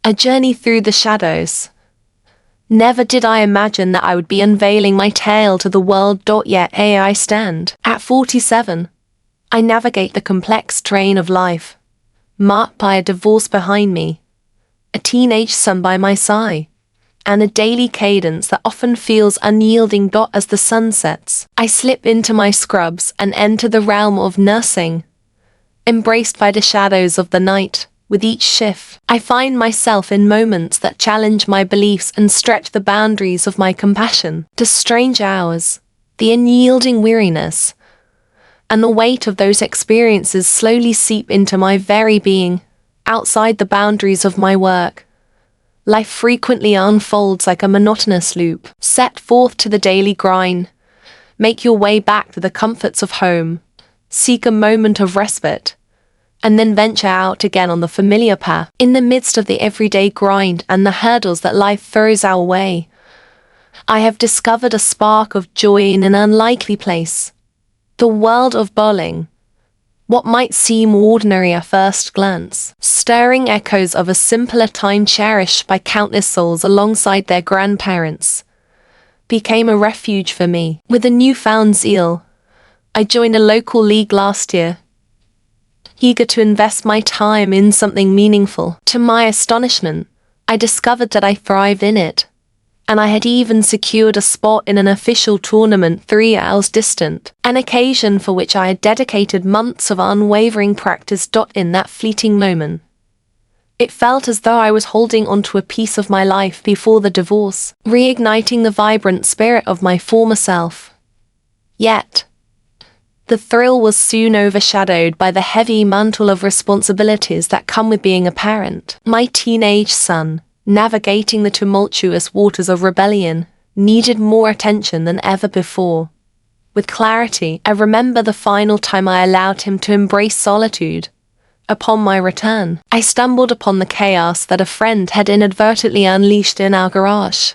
A journey through the shadows. Never did I imagine that I would be unveiling my tale to the world. Yet here I stand. At 47, I navigate the complex terrain of life, marked by a divorce behind me, a teenage son by my side, and a daily cadence that often feels unyielding. As the sun sets, I slip into my scrubs and enter the realm of nursing, embraced by the shadows of the night. With each shift, I find myself in moments that challenge my beliefs and stretch the boundaries of my compassion. The strange hours, the unyielding weariness, and the weight of those experiences slowly seep into my very being. Outside the boundaries of my work, life frequently unfolds like a monotonous loop. Set forth to the daily grind, make your way back to the comforts of home, seek a moment of respite, and then venture out again on the familiar path. In the midst of the everyday grind and the hurdles that life throws our way, I have discovered a spark of joy in an unlikely place. The world of bowling. What might seem ordinary at first glance, stirring echoes of a simpler time cherished by countless souls alongside their grandparents, became a refuge for me. With a newfound zeal, I joined a local league last year, eager to invest my time in something meaningful. To my astonishment, I discovered that I thrived in it, and I had even secured a spot in an official tournament 3 hours distant, an occasion for which I had dedicated months of unwavering practice. In that fleeting moment, it felt as though I was holding onto a piece of my life before the divorce, reigniting the vibrant spirit of my former self. Yet, the thrill was soon overshadowed by the heavy mantle of responsibilities that come with being a parent. My teenage son, navigating the tumultuous waters of rebellion, needed more attention than ever before. With clarity, I remember the final time I allowed him to embrace solitude. Upon my return, I stumbled upon the chaos that a friend had inadvertently unleashed in our garage,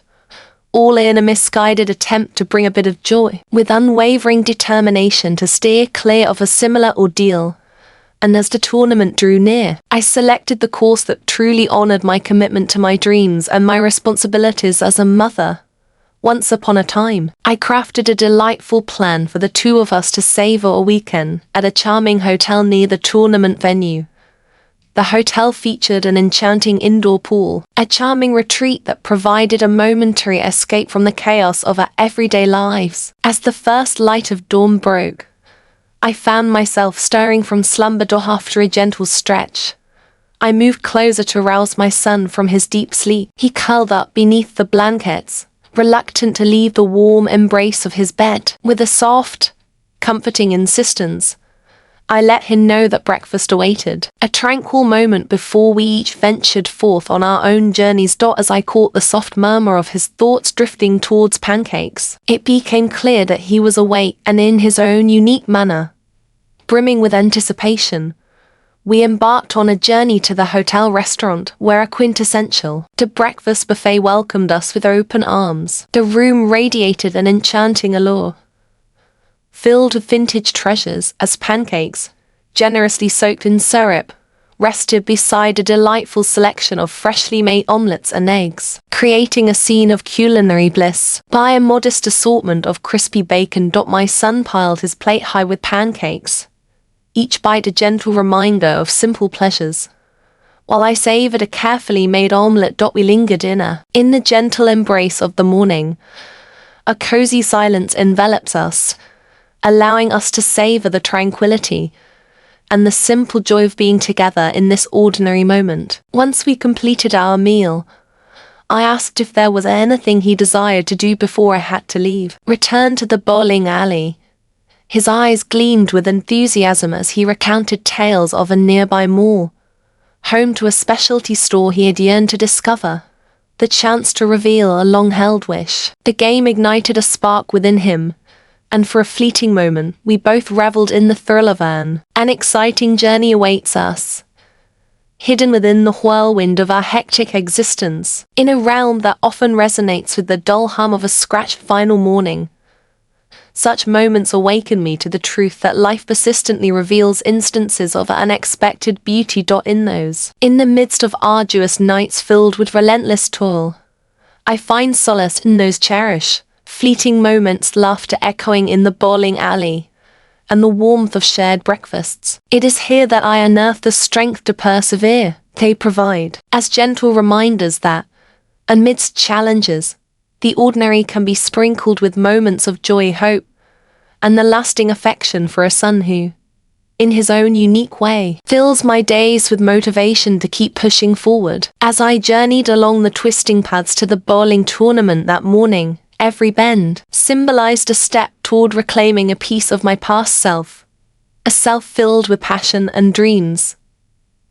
all in a misguided attempt to bring a bit of joy. With unwavering determination to steer clear of a similar ordeal, and as the tournament drew near, I selected the course that truly honored my commitment to my dreams and my responsibilities as a mother. Once upon a time, I crafted a delightful plan for the two of us to savor a weekend at a charming hotel near the tournament venue. The hotel featured an enchanting indoor pool, a charming retreat that provided a momentary escape from the chaos of our everyday lives. As the first light of dawn broke, I found myself stirring from slumber after a gentle stretch. I moved closer to rouse my son from his deep sleep. He curled up beneath the blankets, reluctant to leave the warm embrace of his bed. With a soft, comforting insistence, I let him know that breakfast awaited. A tranquil moment before we each ventured forth on our own journeys. As I caught the soft murmur of his thoughts drifting towards pancakes, it became clear that he was awake and in his own unique manner. Brimming with anticipation, we embarked on a journey to the hotel restaurant where a quintessential breakfast buffet welcomed us with open arms. The room radiated an enchanting allure, filled with vintage treasures as pancakes, generously soaked in syrup, rested beside a delightful selection of freshly made omelets and eggs, creating a scene of culinary bliss. By a modest assortment of crispy bacon. My son piled his plate high with pancakes, each bite a gentle reminder of simple pleasures, while I savored a carefully made omelette. We lingered in the gentle embrace of the morning. A cozy silence envelops us, allowing us to savor the tranquility and the simple joy of being together in this ordinary moment. Once we completed our meal, I asked if there was anything he desired to do before I had to leave. Return to the bowling alley. His eyes gleamed with enthusiasm as he recounted tales of a nearby mall, home to a specialty store he had yearned to discover, the chance to reveal a long-held wish. The game ignited a spark within him, and for a fleeting moment, we both reveled in the thrill of an exciting journey awaits us, hidden within the whirlwind of our hectic existence, in a realm that often resonates with the dull hum of a scratched vinyl morning. Such moments awaken me to the truth that life persistently reveals instances of unexpected beauty. In the midst of arduous nights filled with relentless toil, I find solace in those fleeting moments, laughter echoing in the bowling alley, and the warmth of shared breakfasts. It is here that I unearth the strength to persevere. They provide as gentle reminders that, amidst challenges, the ordinary can be sprinkled with moments of joy, hope, and the lasting affection for a son who, in his own unique way, fills my days with motivation to keep pushing forward. As I journeyed along the twisting paths to the bowling tournament that morning, every bend symbolized a step toward reclaiming a piece of my past self, a self filled with passion and dreams.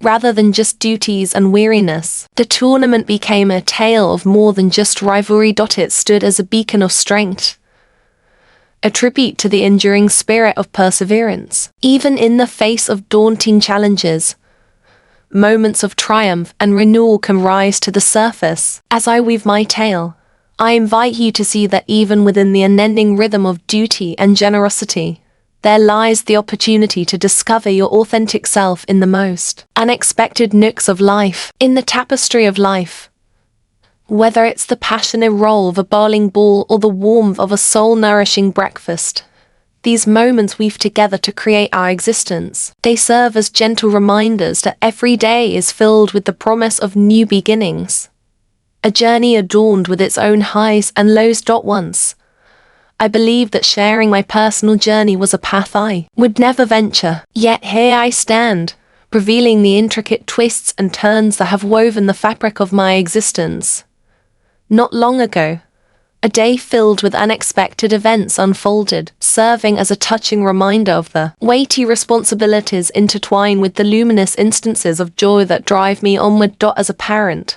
Rather than just duties and weariness, the tournament became a tale of more than just rivalry. It stood as a beacon of strength, a tribute to the enduring spirit of perseverance. Even in the face of daunting challenges, moments of triumph and renewal can rise to the surface. As I weave my tale, I invite you to see that even within the unending rhythm of duty and generosity, there lies the opportunity to discover your authentic self in the most unexpected nooks of life. In the tapestry of life, whether it's the passionate roll of a bowling ball or the warmth of a soul-nourishing breakfast, these moments weave together to create our existence. They serve as gentle reminders that every day is filled with the promise of new beginnings, a journey adorned with its own highs and lows. Once I believed that sharing my personal journey was a path I would never venture. Yet here I stand, revealing the intricate twists and turns that have woven the fabric of my existence. Not long ago, a day filled with unexpected events unfolded, serving as a touching reminder of the weighty responsibilities intertwined with the luminous instances of joy that drive me onward. As a parent,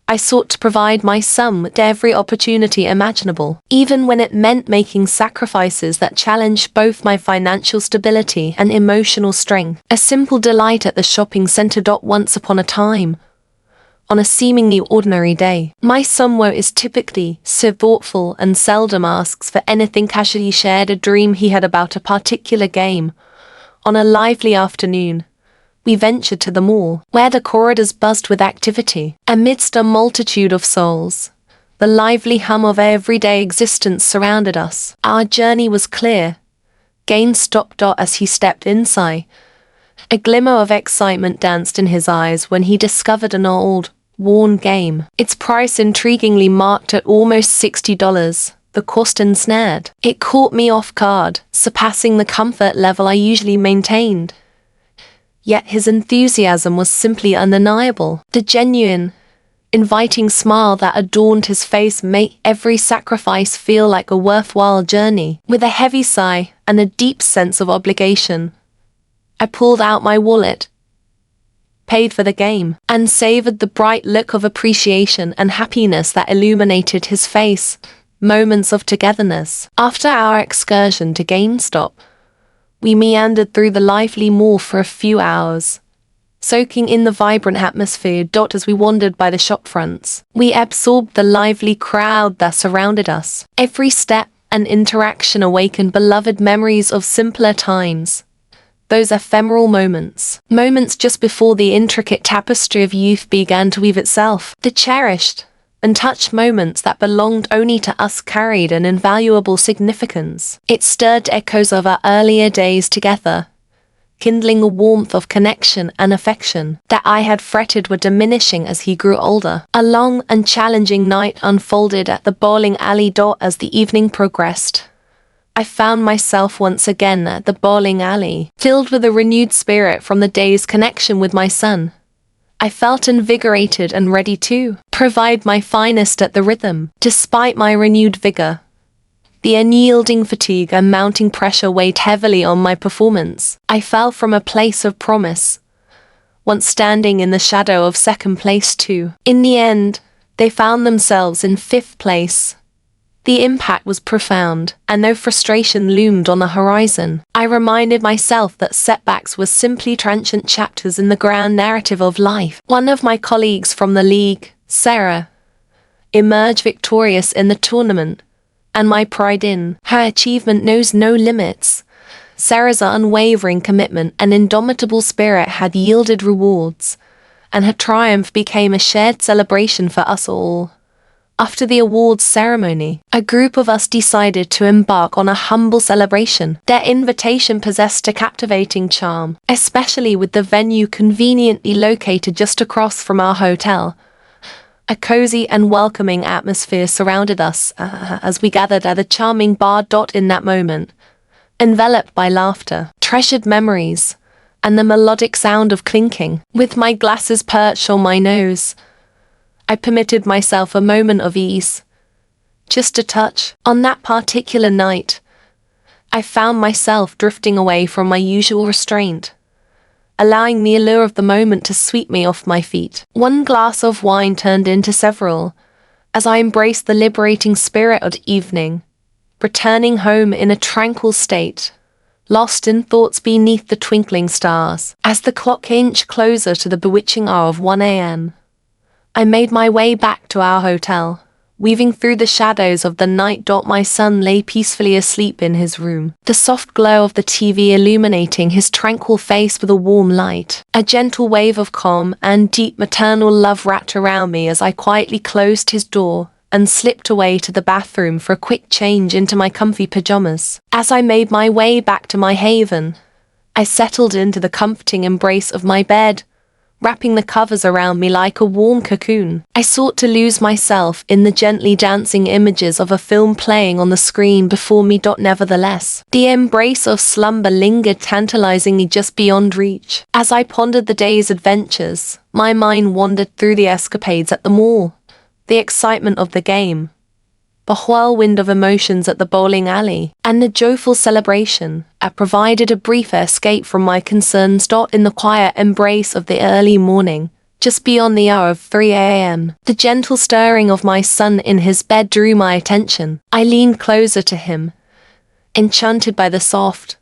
I sought to provide my son with every opportunity imaginable, even when it meant making sacrifices that challenged both my financial stability and emotional strength. A simple delight at the shopping center. Once upon a time, on a seemingly ordinary day, my son is typically so thoughtful and seldom asks for anything casually. Shared a dream he had about a particular game. On a lively afternoon, we ventured to the mall, where the corridors buzzed with activity. Amidst a multitude of souls, the lively hum of everyday existence surrounded us. Our journey was clear. Gain stopped as he stepped inside. A glimmer of excitement danced in his eyes when he discovered an old, worn game. Its price intriguingly marked at almost $60. The cost ensnared. It caught me off guard, surpassing the comfort level I usually maintained. Yet his enthusiasm was simply undeniable. The genuine, inviting smile that adorned his face made every sacrifice feel like a worthwhile journey. With a heavy sigh and a deep sense of obligation, I pulled out my wallet, paid for the game, and savored the bright look of appreciation and happiness that illuminated his face. Moments of togetherness. After our excursion to GameStop, we meandered through the lively mall for a few hours, soaking in the vibrant atmosphere. As we wandered by the shop fronts, we absorbed the lively crowd that surrounded us. Every step and interaction awakened beloved memories of simpler times. Those ephemeral moments just before the intricate tapestry of youth began to weave itself. The cherished, untouched moments that belonged only to us carried an invaluable significance. It stirred echoes of our earlier days together, kindling a warmth of connection and affection that I had fretted were diminishing as he grew older. A long and challenging night unfolded at the bowling alley. As the evening progressed, I found myself once again at the bowling alley, filled with a renewed spirit from the day's connection with my son. I felt invigorated and ready to provide my finest at the rhythm. Despite my renewed vigor, the unyielding fatigue and mounting pressure weighed heavily on my performance. I fell from a place of promise, once standing in the shadow of second place to, in the end, they found themselves in fifth place. The impact was profound, and no frustration loomed on the horizon. I reminded myself that setbacks were simply transient chapters in the grand narrative of life. One of my colleagues from the league, Sarah, emerged victorious in the tournament, and my pride in her achievement knows no limits. Sarah's unwavering commitment and indomitable spirit had yielded rewards, and her triumph became a shared celebration for us all. After the awards ceremony, a group of us decided to embark on a humble celebration. Their invitation possessed a captivating charm, especially with the venue conveniently located just across from our hotel. A cozy and welcoming atmosphere surrounded us as we gathered at a charming bar. In that moment, enveloped by laughter, treasured memories, and the melodic sound of clinking, with my glasses perched on my nose, I permitted myself a moment of ease. Just a touch. On that particular night, I found myself drifting away from my usual restraint, allowing the allure of the moment to sweep me off my feet. One glass of wine turned into several, as I embraced the liberating spirit of the evening, returning home in a tranquil state, lost in thoughts beneath the twinkling stars. As the clock inched closer to the bewitching hour of 1 a.m., I made my way back to our hotel, weaving through the shadows of the night. My son lay peacefully asleep in his room, the soft glow of the TV illuminating his tranquil face with a warm light. A gentle wave of calm and deep maternal love wrapped around me as I quietly closed his door and slipped away to the bathroom for a quick change into my comfy pajamas. As I made my way back to my haven, I settled into the comforting embrace of my bed, wrapping the covers around me like a warm cocoon. I sought to lose myself in the gently dancing images of a film playing on the screen before me. Nevertheless, the embrace of slumber lingered tantalizingly just beyond reach. As I pondered the day's adventures, my mind wandered through the escapades at the mall, the excitement of the game, the whirlwind of emotions at the bowling alley, and the joyful celebration. I provided a brief escape from my concerns. In the quiet embrace of the early morning, just beyond the hour of 3 a.m., the gentle stirring of my son in his bed drew my attention. I leaned closer to him, enchanted by the soft,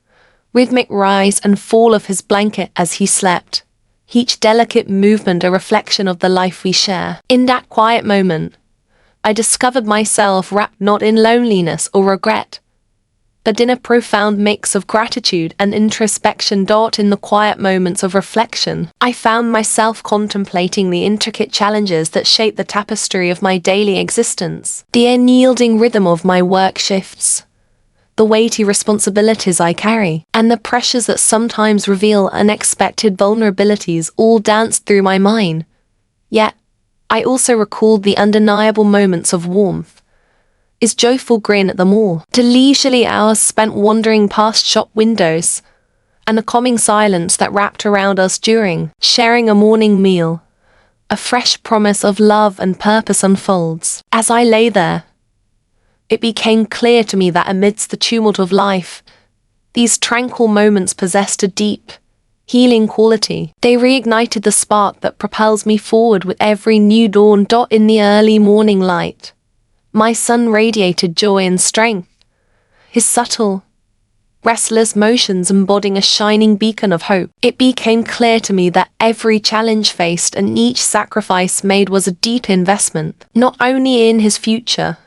rhythmic rise and fall of his blanket as he slept, each delicate movement a reflection of the life we share. In that quiet moment, I discovered myself wrapped not in loneliness or regret, but in a profound mix of gratitude and introspection. In the quiet moments of reflection, I found myself contemplating the intricate challenges that shape the tapestry of my daily existence, the unyielding rhythm of my work shifts, the weighty responsibilities I carry, and the pressures that sometimes reveal unexpected vulnerabilities all danced through my mind. Yet, I also recalled the undeniable moments of warmth, his joyful grin at the mall, the leisurely hours spent wandering past shop windows, and the calming silence that wrapped around us during sharing a morning meal. A fresh promise of love and purpose unfolds. As I lay there, it became clear to me that amidst the tumult of life, these tranquil moments possessed a deep, healing quality. They reignited the spark that propels me forward with every new dawn. In the early morning light, my son radiated joy and strength, his subtle, restless motions embodying a shining beacon of hope. It became clear to me that every challenge faced and each sacrifice made was a deep investment, not only in his future,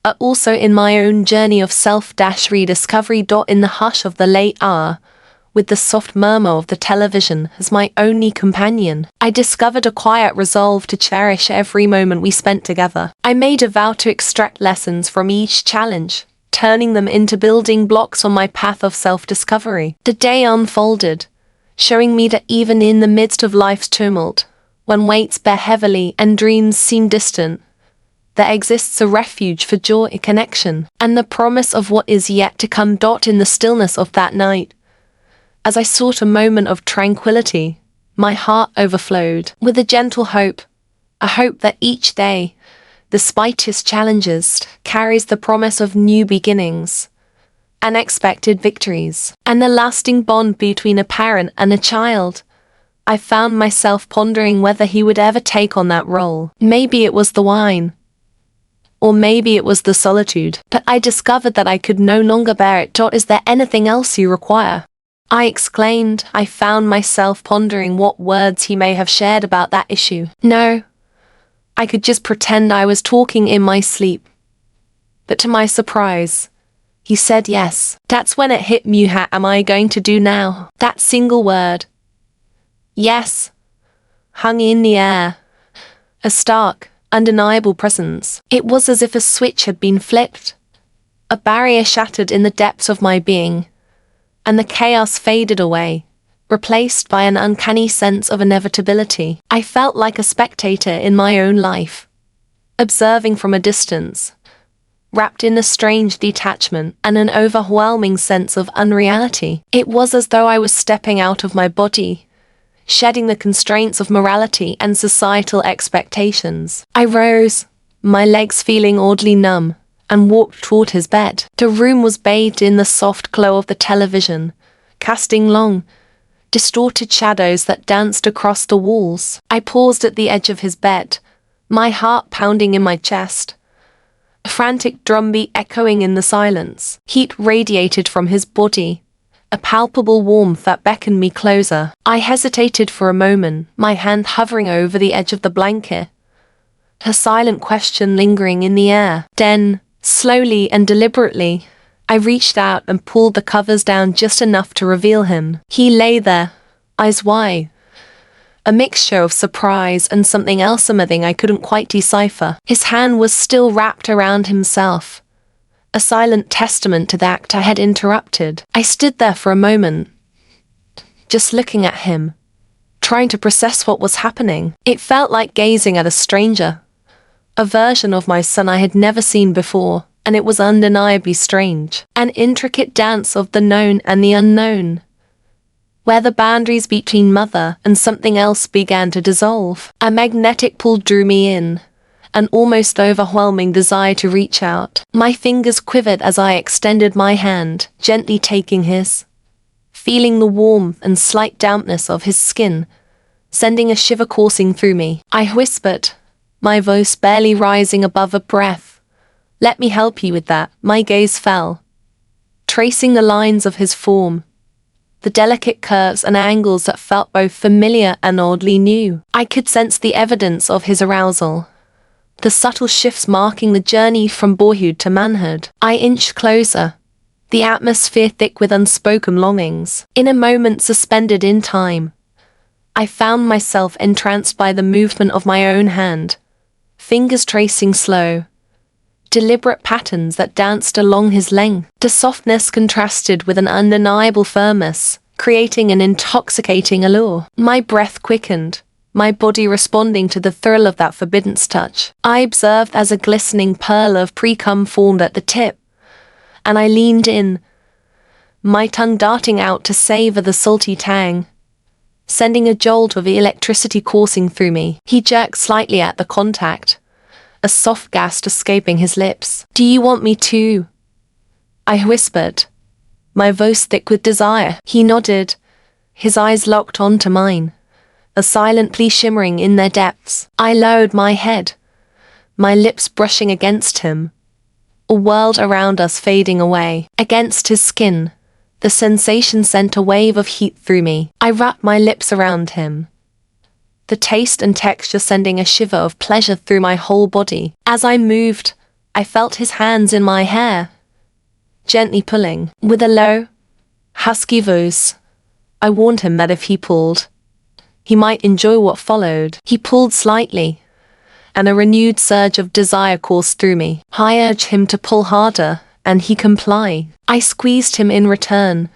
but also in my own journey of self-rediscovery. In the hush of the late hour, with the soft murmur of the television as my only companion, I discovered a quiet resolve to cherish every moment we spent together. I made a vow to extract lessons from each challenge, turning them into building blocks on my path of self-discovery. The day unfolded, showing me that even in the midst of life's tumult, when weights bear heavily and dreams seem distant, there exists a refuge for joy, connection, and the promise of what is yet to come. In the stillness of that night, as I sought a moment of tranquility, my heart overflowed with a gentle hope, a hope that each day, despite its challenges, carries the promise of new beginnings, unexpected victories, and the lasting bond between a parent and a child. I found myself pondering whether he would ever take on that role. Maybe it was the wine, or maybe it was the solitude, but I discovered that I could no longer bear it. Is there anything else you require?" I exclaimed. I found myself pondering what words he may have shared about that issue. No, I could just pretend I was talking in my sleep. but to my surprise, he said yes. That's when it hit me. What am I going to do now? That single word, yes, hung in the air, a stark, undeniable presence. It was as if a switch had been flipped. A barrier shattered in the depths of my being, and the chaos faded away, replaced by an uncanny sense of inevitability. I felt like a spectator in my own life, observing from a distance, wrapped in a strange detachment and an overwhelming sense of unreality. It was as though I was stepping out of my body, shedding the constraints of morality and societal expectations. I rose, my legs feeling oddly numb, and walked toward his bed. The room was bathed in the soft glow of the television, casting long, distorted shadows that danced across the walls. I paused at the edge of his bed, my heart pounding in my chest, a frantic drumbeat echoing in the silence. Heat radiated from his body, a palpable warmth that beckoned me closer. I hesitated for a moment, my hand hovering over the edge of the blanket, a silent question lingering in the air. Then, slowly and deliberately, I reached out and pulled the covers down just enough to reveal him. He lay there, eyes wide, a mixture of surprise and something else I couldn't quite decipher. His hand was still wrapped around himself, a silent testament to the act I had interrupted. I stood there for a moment, just looking at him, trying to process what was happening. It felt like gazing at a stranger, a version of my son I had never seen before, and it was undeniably strange. An intricate dance of the known and the unknown, where the boundaries between mother and something else began to dissolve. A magnetic pull drew me in, an almost overwhelming desire to reach out. My fingers quivered as I extended my hand, gently taking his, feeling the warmth and slight dampness of his skin, sending a shiver coursing through me. I whispered, my voice barely rising above a breath, "Let me help you with that." My gaze fell, tracing the lines of his form, the delicate curves and angles that felt both familiar and oddly new. I could sense the evidence of his arousal, the subtle shifts marking the journey from boyhood to manhood. I inched closer, the atmosphere thick with unspoken longings. In a moment suspended in time, I found myself entranced by the movement of my own hand, fingers tracing slow, deliberate patterns that danced along his length. The softness contrasted with an undeniable firmness, creating an intoxicating allure. My breath quickened, my body responding to the thrill of that forbidden touch. I observed as a glistening pearl of pre-cum formed at the tip, and I leaned in, my tongue darting out to savor the salty tang, sending a jolt of electricity coursing through me. He jerked slightly at the contact, a soft gasp escaping his lips. "Do you want me to?" I whispered, my voice thick with desire. He nodded, his eyes locked onto mine, a silent plea shimmering in their depths. I lowered my head, my lips brushing against him, a world around us fading away. Against his skin, the sensation sent a wave of heat through me. I wrapped my lips around him, the taste and texture sending a shiver of pleasure through my whole body. As I moved, I felt his hands in my hair, gently pulling. With a low, husky voice, I warned him that if he pulled, he might enjoy what followed. He pulled slightly, and a renewed surge of desire coursed through me. I urged him to pull harder, and he complied. I squeezed him in return,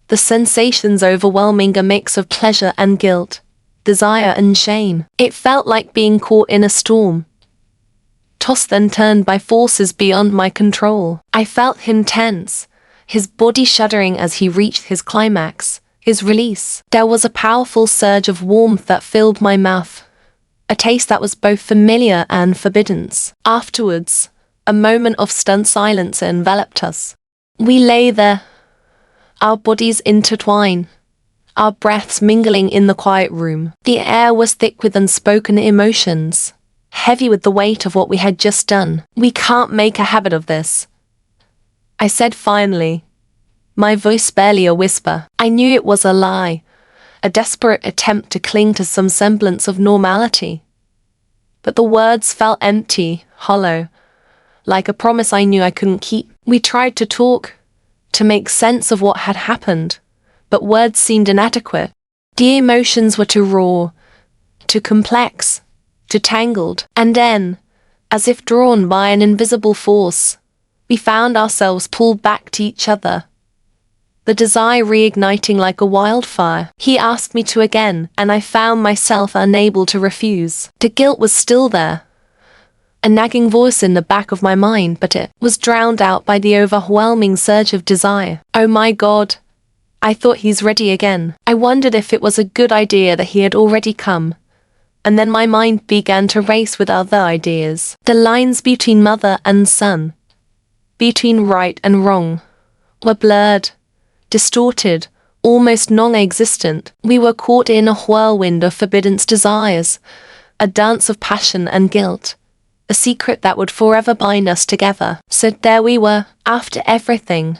the sensations overwhelming, a mix of pleasure and guilt, desire and shame. It felt like being caught in a storm, tossed and turned by forces beyond my control. I felt him tense, his body shuddering as he reached his climax, his release. There was a powerful surge of warmth that filled my mouth, a taste that was both familiar and forbidden. Afterwards, a moment of stunned silence enveloped us. We lay there, our bodies intertwined, our breaths mingling in the quiet room. The air was thick with unspoken emotions, heavy with the weight of what we had just done. "We can't make a habit of this," I said finally, my voice barely a whisper. I knew it was a lie, a desperate attempt to cling to some semblance of normality. But the words felt empty, hollow, like a promise I knew I couldn't keep. We tried to talk, to make sense of what had happened, but words seemed inadequate. The emotions were too raw, too complex, too tangled, and then, as if drawn by an invisible force, we found ourselves pulled back to each other, the desire reigniting like a wildfire. He asked me to again, and I found myself unable to refuse. The guilt was still there, a nagging voice in the back of my mind, but it was drowned out by the overwhelming surge of desire. Oh my God, I thought he's ready again. I wondered if it was a good idea that he had already come. And then my mind began to race with other ideas. The lines between mother and son, between right and wrong, were blurred, distorted, almost non-existent. We were caught in a whirlwind of forbidden desires, a dance of passion and guilt, a secret that would forever bind us together. So there we were, after everything.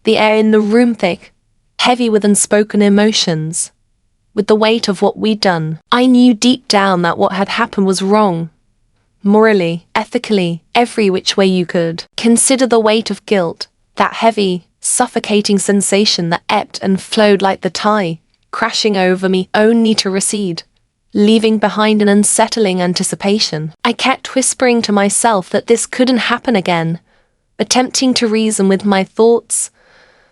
The air in the room thick, heavy with unspoken emotions, with the weight of what we'd done. I knew deep down that what had happened was wrong. Morally, ethically, every which way you could. Consider the weight of guilt, that heavy, suffocating sensation that ebbed and flowed like the tide, crashing over me only to recede, leaving behind an unsettling anticipation. I kept whispering to myself that this couldn't happen again, attempting to reason with my thoughts,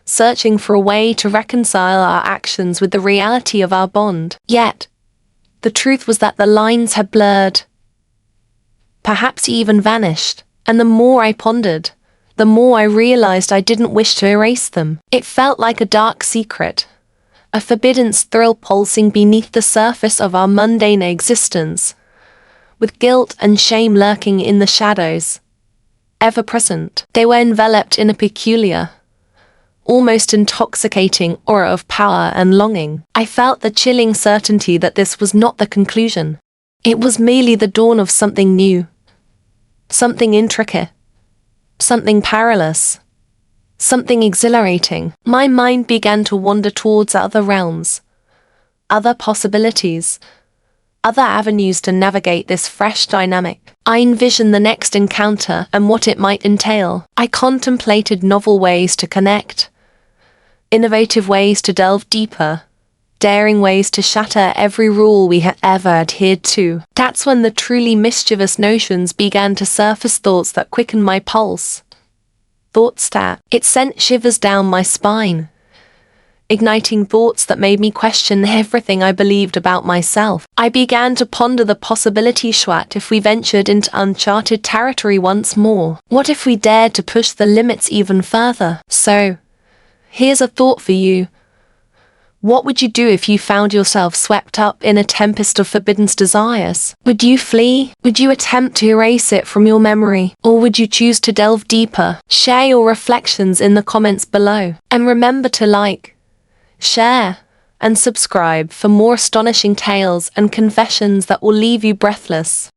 searching for a way to reconcile our actions with the reality of our bond. Yet, the truth was that the lines had blurred, perhaps even vanished, and the more I pondered, the more I realized I didn't wish to erase them. It felt like a dark secret, a forbidden thrill pulsing beneath the surface of our mundane existence, with guilt and shame lurking in the shadows, ever present. They were enveloped in a peculiar, almost intoxicating aura of power and longing. I felt the chilling certainty that this was not the conclusion. It was merely the dawn of something new, something intricate, something perilous, something exhilarating. My mind began to wander towards other realms, other possibilities, other avenues to navigate this fresh dynamic. I envisioned the next encounter and what it might entail. I contemplated novel ways to connect, innovative ways to delve deeper, daring ways to shatter every rule we had ever adhered to. That's when the truly mischievous notions began to surface, thoughts that quickened my pulse, thoughts that it sent shivers down my spine, igniting thoughts that made me question everything I believed about myself. I began to ponder the possibility, what if we ventured into uncharted territory once more? What if we dared to push the limits even further? So, here's a thought for you. What would you do if you found yourself swept up in a tempest of forbidden desires? Would you flee? Would you attempt to erase it from your memory? Or would you choose to delve deeper? Share your reflections in the comments below. And remember to like, share, and subscribe for more astonishing tales and confessions that will leave you breathless.